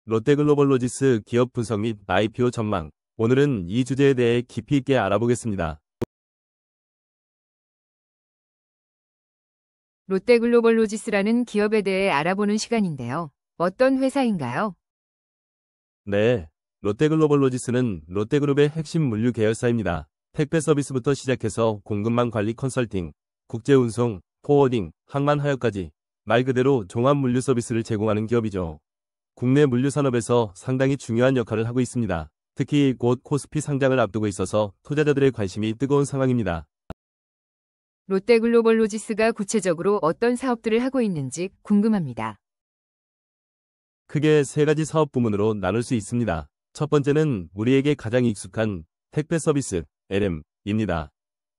롯데글로벌로지스 기업 분석 및 IPO 전망. 오늘은 이 주제에 대해 깊이 있게 알아보겠습니다. 롯데글로벌로지스라는 기업에 대해 알아보는 시간인데요. 어떤 회사인가요? 네, 롯데글로벌로지스는 롯데그룹의 핵심 물류 계열사입니다. 택배 서비스부터 시작해서 공급망 관리 컨설팅, 국제운송, 포워딩, 항만하역까지 말 그대로 종합 물류 서비스를 제공하는 기업이죠. 국내 물류 산업에서 상당히 중요한 역할을 하고 있습니다. 특히 곧 코스피 상장을 앞두고 있어서 투자자들의 관심이 뜨거운 상황입니다. 롯데글로벌로지스가 구체적으로 어떤 사업들을 하고 있는지 궁금합니다. 크게 세 가지 사업 부문으로 나눌 수 있습니다. 첫 번째는 우리에게 가장 익숙한 택배 서비스, LM입니다.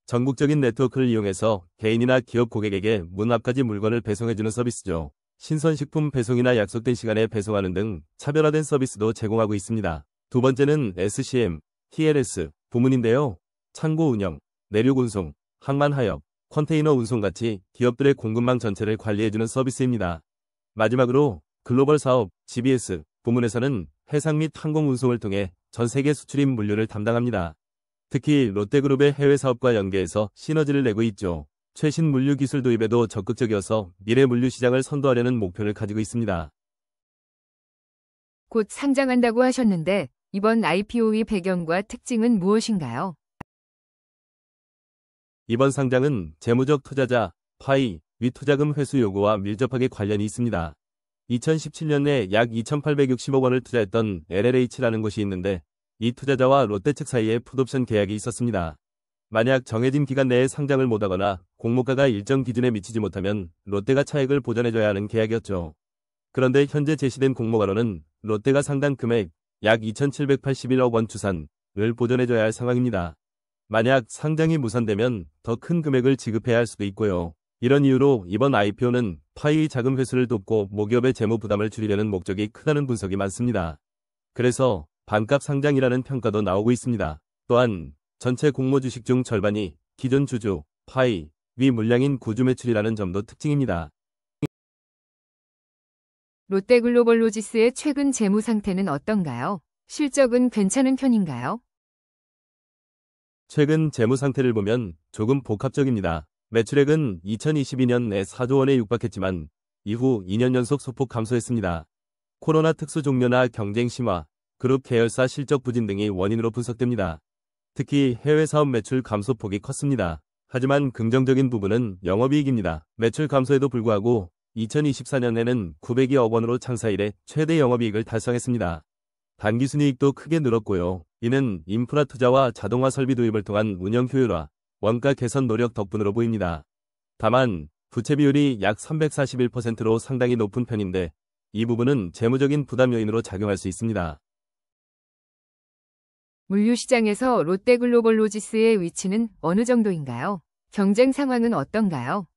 전국적인 네트워크를 이용해서 개인이나 기업 고객에게 문 앞까지 물건을 배송해주는 서비스죠. 신선식품 배송이나 약속된 시간에 배송하는 등 차별화된 서비스도 제공하고 있습니다. 두 번째는 SCM, TLS 부문인데요. 창고 운영, 내륙 운송, 항만하역, 컨테이너 운송 같이 기업들의 공급망 전체를 관리해주는 서비스입니다. 마지막으로 글로벌 사업, GBS 부문에서는 해상 및 항공 운송을 통해 전 세계 수출입 물류를 담당합니다. 특히 롯데그룹의 해외 사업과 연계해서 시너지를 내고 있죠. 최신 물류 기술 도입에도 적극적이어서 미래 물류 시장을 선도하려는 목표를 가지고 있습니다. 곧 상장한다고 하셨는데 이번 IPO의 배경과 특징은 무엇인가요? 이번 상장은 재무적 투자자, 파이, 위투자금 회수 요구와 밀접하게 관련이 있습니다. 2017년에 약 2,860억 원을 투자했던 LLH라는 곳이 있는데 이 투자자와 롯데 측 사이에 풋옵션 계약이 있었습니다. 만약 정해진 기간 내에 상장을 못하거나 공모가가 일정 기준에 미치지 못하면 롯데가 차액을 보전해줘야 하는 계약이었죠. 그런데 현재 제시된 공모가로는 롯데가 상당 금액 약 2,781억 원 추산을 보전해줘야 할 상황입니다. 만약 상장이 무산되면 더 큰 금액을 지급해야 할 수도 있고요. 이런 이유로 이번 IPO는 파이의 자금 회수를 돕고 모기업의 재무 부담을 줄이려는 목적이 크다는 분석이 많습니다. 그래서 반값 상장이라는 평가도 나오고 있습니다. 또한 전체 공모 주식 중 절반이 기존 주주, 파이, 위 물량인 구주 매출이라는 점도 특징입니다. 롯데글로벌로지스의 최근 재무 상태는 어떤가요? 실적은 괜찮은 편인가요? 최근 재무 상태를 보면 조금 복합적입니다. 매출액은 2022년에 4조 원에 육박했지만 이후 2년 연속 소폭 감소했습니다. 코로나 특수 종료나 경쟁 심화, 그룹 계열사 실적 부진 등이 원인으로 분석됩니다. 특히 해외 사업 매출 감소폭이 컸습니다. 하지만 긍정적인 부분은 영업이익입니다. 매출 감소에도 불구하고 2024년에는 900억 원으로 창사 이래 최대 영업이익을 달성했습니다. 단기순이익도 크게 늘었고요. 이는 인프라 투자와 자동화 설비 도입을 통한 운영 효율화, 원가 개선 노력 덕분으로 보입니다. 다만 부채 비율이 약 341%로 상당히 높은 편인데 이 부분은 재무적인 부담 요인으로 작용할 수 있습니다. 물류 시장에서 롯데글로벌로지스의 위치는 어느 정도인가요? 경쟁 상황은 어떤가요?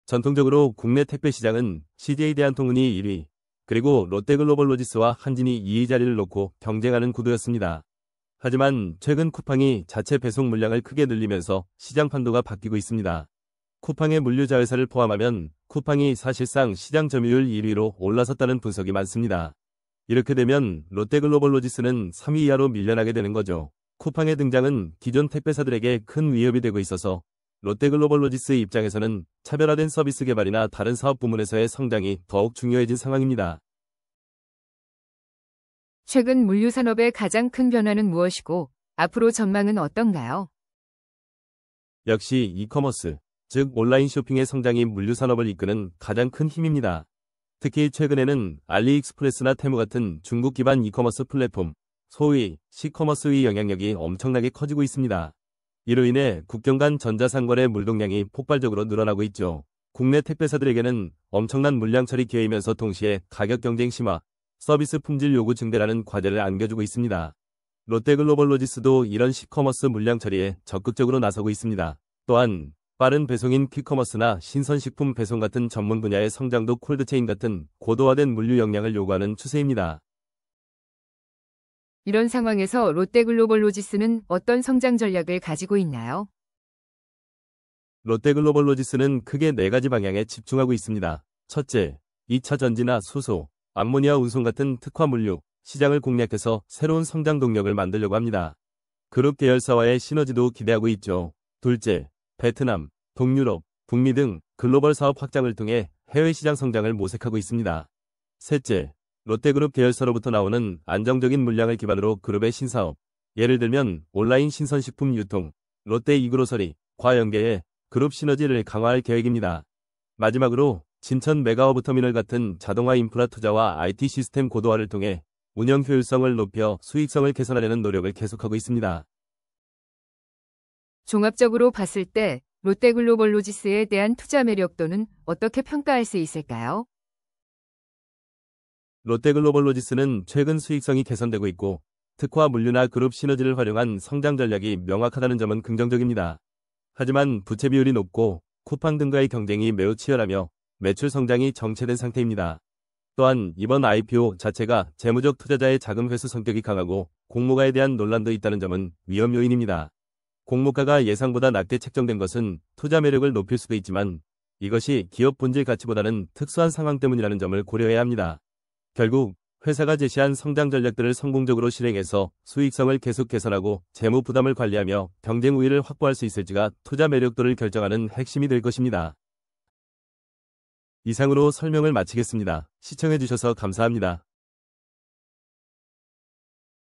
전통적으로 국내 택배 시장은 CJ 대한통운이 1위, 그리고 롯데글로벌로지스와 한진이 2위 자리를 놓고 경쟁하는 구도였습니다. 하지만 최근 쿠팡이 자체 배송 물량을 크게 늘리면서 시장 판도가 바뀌고 있습니다. 쿠팡의 물류 자회사를 포함하면 쿠팡이 사실상 시장 점유율 1위로 올라섰다는 분석이 많습니다. 이렇게 되면 롯데글로벌로지스는 3위 이하로 밀려나게 되는 거죠. 쿠팡의 등장은 기존 택배사들에게 큰 위협이 되고 있어서 롯데글로벌로지스의 입장에서는 차별화된 서비스 개발이나 다른 사업 부문에서의 성장이 더욱 중요해진 상황입니다. 최근 물류 산업의 가장 큰 변화는 무엇이고 앞으로 전망은 어떤가요? 역시 이커머스, 즉 온라인 쇼핑의 성장이 물류 산업을 이끄는 가장 큰 힘입니다. 특히 최근에는 알리익스프레스나 테무 같은 중국 기반 이커머스 플랫폼, 소위 시커머스의 영향력이 엄청나게 커지고 있습니다. 이로 인해 국경 간 전자상거래 물동량이 폭발적으로 늘어나고 있죠. 국내 택배사들에게는 엄청난 물량 처리 기회이면서 동시에 가격 경쟁 심화, 서비스 품질 요구 증대라는 과제를 안겨주고 있습니다. 롯데글로벌로지스도 이런 시커머스 물량 처리에 적극적으로 나서고 있습니다. 또한 빠른 배송인 퀵커머스나 신선식품 배송 같은 전문 분야의 성장도 콜드체인 같은 고도화된 물류 역량을 요구하는 추세입니다. 이런 상황에서 롯데글로벌로지스는 어떤 성장 전략을 가지고 있나요? 롯데글로벌로지스는 크게 4가지 방향에 집중하고 있습니다. 첫째, 2차 전지나 수소, 암모니아 운송 같은 특화 물류, 시장을 공략해서 새로운 성장 동력을 만들려고 합니다. 그룹 계열사와의 시너지도 기대하고 있죠. 둘째, 베트남, 동유럽, 북미 등 글로벌 사업 확장을 통해 해외 시장 성장을 모색하고 있습니다. 셋째, 롯데그룹 계열사로부터 나오는 안정적인 물량을 기반으로 그룹의 신사업, 예를 들면 온라인 신선식품 유통, 롯데 이그로서리과 연계해 그룹 시너지를 강화할 계획입니다. 마지막으로 진천 메가허브터미널 같은 자동화 인프라 투자와 IT 시스템 고도화를 통해 운영 효율성을 높여 수익성을 개선하려는 노력을 계속하고 있습니다. 종합적으로 봤을 때 롯데글로벌로지스에 대한 투자 매력도는 어떻게 평가할 수 있을까요? 롯데글로벌로지스는 최근 수익성이 개선되고 있고 특화 물류나 그룹 시너지를 활용한 성장 전략이 명확하다는 점은 긍정적입니다. 하지만 부채 비율이 높고 쿠팡 등과의 경쟁이 매우 치열하며 매출 성장이 정체된 상태입니다. 또한 이번 IPO 자체가 재무적 투자자의 자금 회수 성격이 강하고 공모가에 대한 논란도 있다는 점은 위험 요인입니다. 공모가가 예상보다 낮게 책정된 것은 투자 매력을 높일 수도 있지만 이것이 기업 본질 가치보다는 특수한 상황 때문이라는 점을 고려해야 합니다. 결국 회사가 제시한 성장 전략들을 성공적으로 실행해서 수익성을 계속 개선하고 재무 부담을 관리하며 경쟁 우위를 확보할 수 있을지가 투자 매력도를 결정하는 핵심이 될 것입니다. 이상으로 설명을 마치겠습니다. 시청해주셔서 감사합니다.